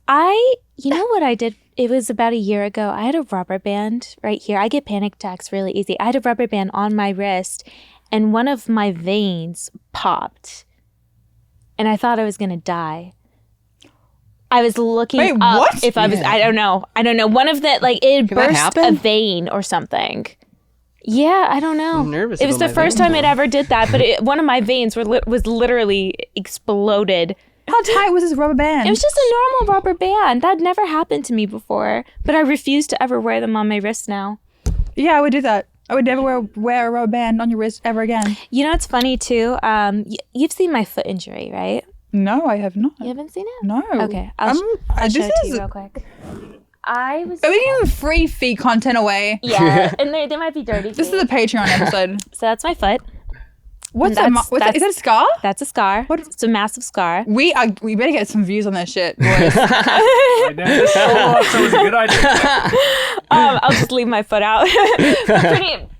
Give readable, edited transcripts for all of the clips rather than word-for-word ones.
You know what I did? It was about a year ago. I had a rubber band right here. I get panic attacks really easy. I had a rubber band on my wrist and one of my veins popped. And I thought I was going to die. I was looking up what? If I was, I don't know. One of the, like, it burst a vein or something. Yeah, I don't know. I'm nervous. It was the first time it ever did that, but one of my veins was literally exploded. How tight was this rubber band? It was just a normal rubber band. That never happened to me before, but I refuse to ever wear them on my wrist now. Yeah, I would do that. I would never wear a rubber band on your wrist ever again. You know, it's funny too. You've seen my foot injury, right? No, I have not. You haven't seen it? No. Okay, I'll show it to you real quick. Are we giving free feet content away? Yeah, and they might be dirty. This is a Patreon episode. So that's my foot. What's that? Is that a scar? That's a scar. It's a massive scar. We better get some views on this shit, boys. I know. This was a good idea. I'll just leave my foot out.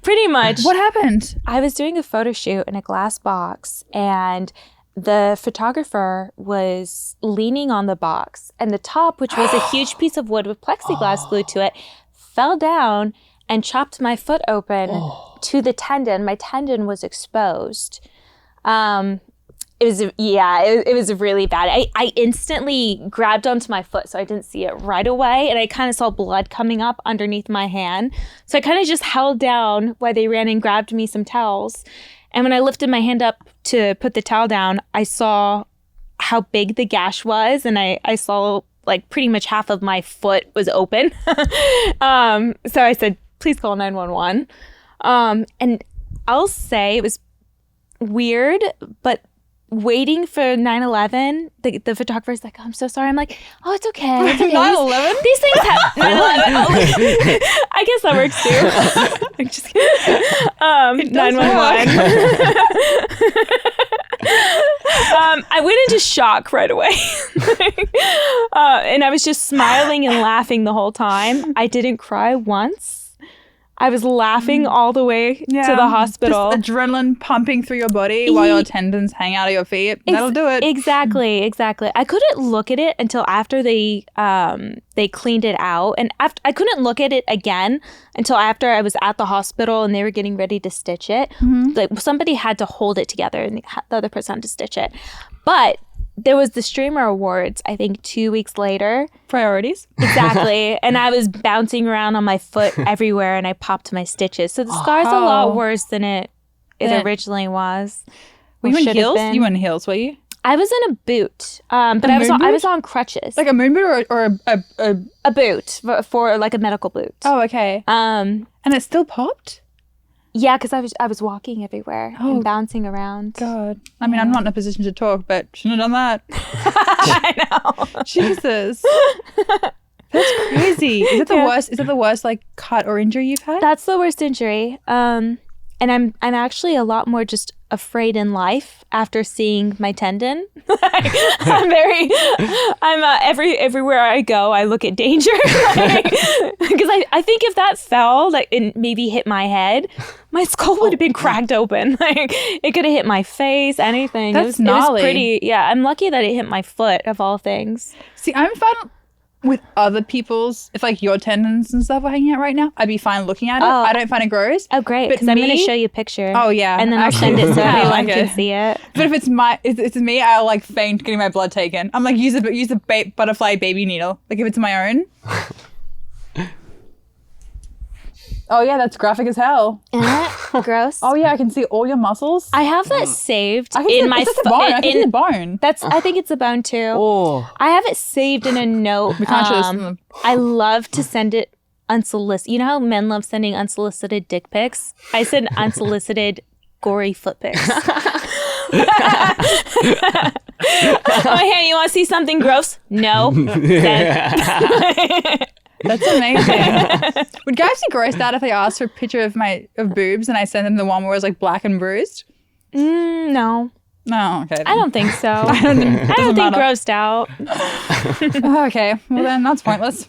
pretty much. What happened? I was doing a photo shoot in a glass box, and the photographer was leaning on the box, and the top, which was a huge piece of wood with plexiglass glued to it, fell down and chopped my foot open to the tendon. My tendon was exposed. It was really bad. I instantly grabbed onto my foot, so I didn't see it right away, and I kind of saw blood coming up underneath my hand. So I kind of just held down while they ran and grabbed me some towels. And when I lifted my hand up to put the towel down, I saw how big the gash was, and I saw like pretty much half of my foot was open. So I said, please call 911. And I'll say it was weird, but waiting for 9/11, the photographer's like, oh, I'm so sorry. I'm like, oh, it's okay. It's okay. 9/11? These things happen. 9/11. Oh, I guess that works too. I'm just kidding. 911. I went into shock right away. And I was just smiling and laughing the whole time. I didn't cry once. I was laughing all the way to the hospital. Just adrenaline pumping through your body while your tendons hang out of your feet. That'll do it. Exactly. I couldn't look at it until after they cleaned it out. And I couldn't look at it again until after I was at the hospital and they were getting ready to stitch it. Mm-hmm. Like somebody had to hold it together and the other person had to stitch it. But there was the Streamer Awards, I think 2 weeks later. Priorities. Exactly. And I was bouncing around on my foot everywhere and I popped my stitches. So the scar's a lot worse than it originally was. Were you in heels? You were in heels, were you? I was in a boot, but I was on crutches. Like a moon boot or a boot for like a medical boot. Oh, okay. And it still popped? Yeah, because I was walking everywhere and bouncing around. God. I mean, I'm not in a position to talk, but shouldn't have done that. I know. Jesus. That's crazy. Is it the worst? Is it the worst like cut or injury you've had? That's the worst injury. And I'm actually a lot more just afraid in life after seeing my tendon. Everywhere I go, I look at danger. Because I think if that fell and maybe hit my head, my skull would have been cracked open. Like it could have hit my face, anything. That's gnarly. It was pretty. Yeah, I'm lucky that it hit my foot of all things. See, I'm fine with other people's, if like your tendons and stuff are hanging out right now, I'd be fine looking at it. I don't find it gross. Oh, great. Because I'm going to show you a picture. Oh, yeah. And then I'll send it so anyone can see it. But if it's me, I'll like faint getting my blood taken. I'm like, use a butterfly baby needle. Like if it's my own. Oh, yeah, that's graphic as hell. Isn't it? Gross. Oh, yeah, I can see all your muscles. I have that saved in my phone. I can see the bone. I think it's a bone too. Oh. I have it saved in a note. We can't show this to them. I love to send it unsolicited. You know how men love sending unsolicited dick pics? I send unsolicited gory foot pics. Oh, hey, you want to see something gross? No. That's amazing. Would guys be grossed out if they asked for a picture of boobs and I sent them the one where it was like black and bruised? No. No, okay. Then. I don't think so. I don't think grossed out. Okay, well then that's pointless.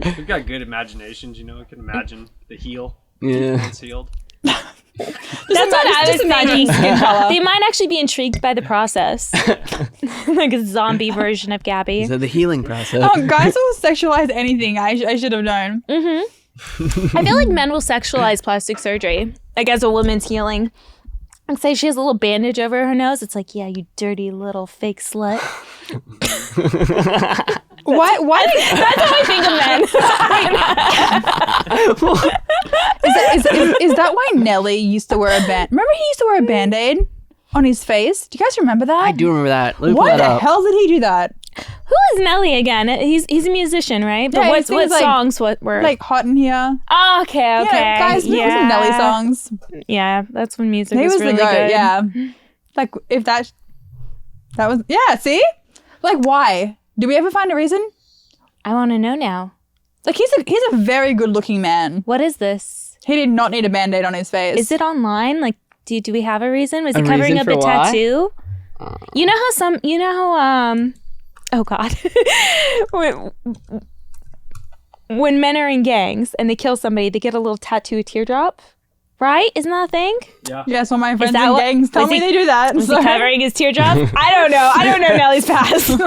We've got good imaginations, you know. We can imagine the heel. Yeah. It's healed. That's what I was thinking. Skin color. They might actually be intrigued by the process. Like a zombie version of Gabby. So the healing process. Guys will sexualize anything. I should have known. I feel like men will sexualize plastic surgery. Like as a woman's healing. And say she has a little bandage over her nose. It's like, yeah, you dirty little fake slut. Why? That's how I think of men. Is that why Nelly used to wear a band? Remember he used to wear a Band-Aid on his face? Do you guys remember that? I do remember that. Let me Why pull that the up. hell did he do that? Who is Nelly again? He's a musician, right? But Yeah, what he sings, like- songs were? Like Hot in Here. Oh, okay. Yeah, guys, those are Nelly songs. Yeah, that's when music He was was really the goat, good. yeah. Like if that was see? Like why? Did we ever find a reason? I want to know now. Like he's a very good looking man. What is this? He did not need a Band-Aid on his face. Is it online? Like, do we have a reason? Was A he covering reason up for a why? tattoo? You know how oh God. when men are in gangs and they kill somebody, they get a little tattoo teardrop, right? Isn't that a thing? Yeah. Yes, all my friends that in what- gangs tell was me he- they do that. Was so- he covering his teardrop? I don't know Nelly's past.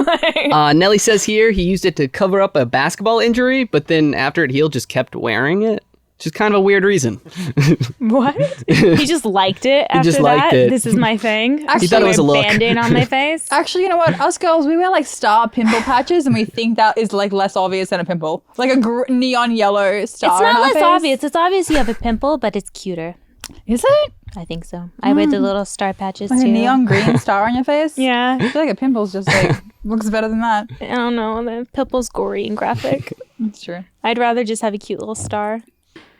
Nelly says here he used it to cover up a basketball injury, but then after it healed, just kept wearing it. Just kind of a weird reason. What? He just liked it after just liked that? it. This is my thing? Actually, He thought it was a look. Band-Aid on my face? Actually, you know what? Us girls, we wear like star pimple patches, and we think that is like less obvious than a pimple, like a neon yellow star. It's on not our less face. obvious. It's obvious you have a pimple, but it's cuter. Is it? I think so. I wear the little star patches Like too. a neon green star on your face? Yeah. I feel like a pimple's just like looks better than that. I don't know. The pimple's gory and graphic. That's true. I'd rather just have a cute little star.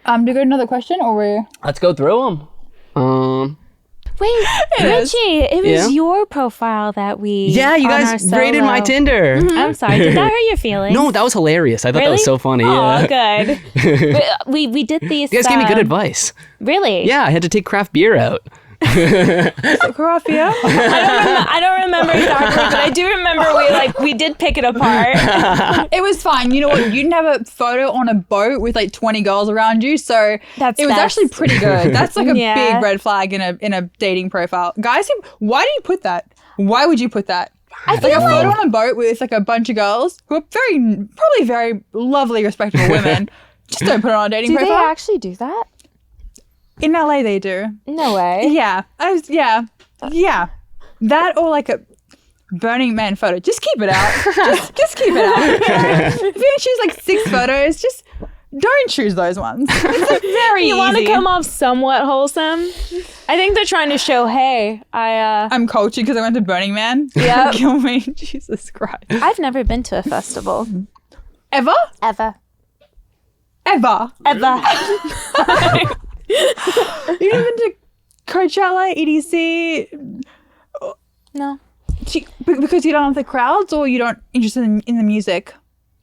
Do you got another question or we? Let's go through them. Wait, is. Richie, it was Yeah? your profile that we. Yeah, you on guys our rated my solo. Tinder. I'm sorry. Did that hurt your feelings? No, that was hilarious. I thought that Really? was so funny. Oh, Yeah. good. we did these. You guys gave me good advice. Really? Yeah, I had to take craft beer out. Karafia? I don't remember exactly, but I do remember we did pick it apart. It was fine. You know what? You didn't have a photo on a boat with like 20 girls around you, so That's it was best. actually pretty good. That's like a Yeah. big red flag in a dating profile. Guys, why do you put that? Why would you put that? I feel Like a like photo on a boat with like a bunch of girls who are probably very lovely, respectable women. Just don't put it on a dating do they profile. actually do that? In LA, they do. No way. Yeah. Yeah. That or like a Burning Man photo. Just keep it out. just keep it out. If you're gonna choose like 6 photos, just don't choose those ones. It's like very You easy. want to come off somewhat wholesome? I think they're trying to show, hey, I'm cultured because I went to Burning Man. Yep. Kill me. Jesus Christ. I've never been to a festival. Ever? Ever. Ever. You've never been to Coachella, EDC? No. Because you don't have the crowds or you don't interested in the music?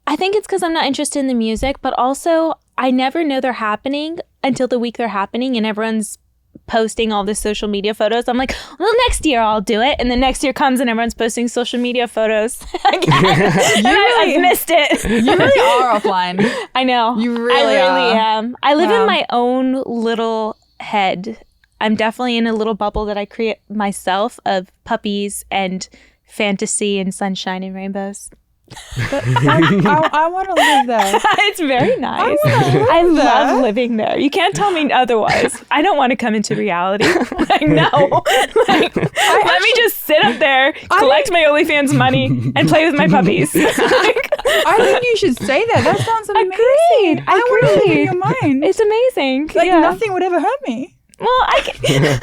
I think it's because I'm not interested in the music, but also I never know they're happening until the week they're happening and everyone's posting all the social media photos. I'm like, well, next year I'll do it. And then next year comes and everyone's posting social media photos again. And I've missed it. You really are offline. I know. You really I really are. am. I live Yeah. in my own little head. I'm definitely in a little bubble that I create myself of puppies and fantasy and sunshine and rainbows. I want to live there. It's very nice. wanna I live love there. living there. You can't tell me otherwise. I don't want to come into reality. Like, no. Like, let me just sit up there, collect my OnlyFans money, and play with my puppies. Like, I think you should stay there. That sounds amazing. Agreed. I want to live in Agreed. your mind. It's amazing. Like yeah. nothing would ever hurt me. Well, I can.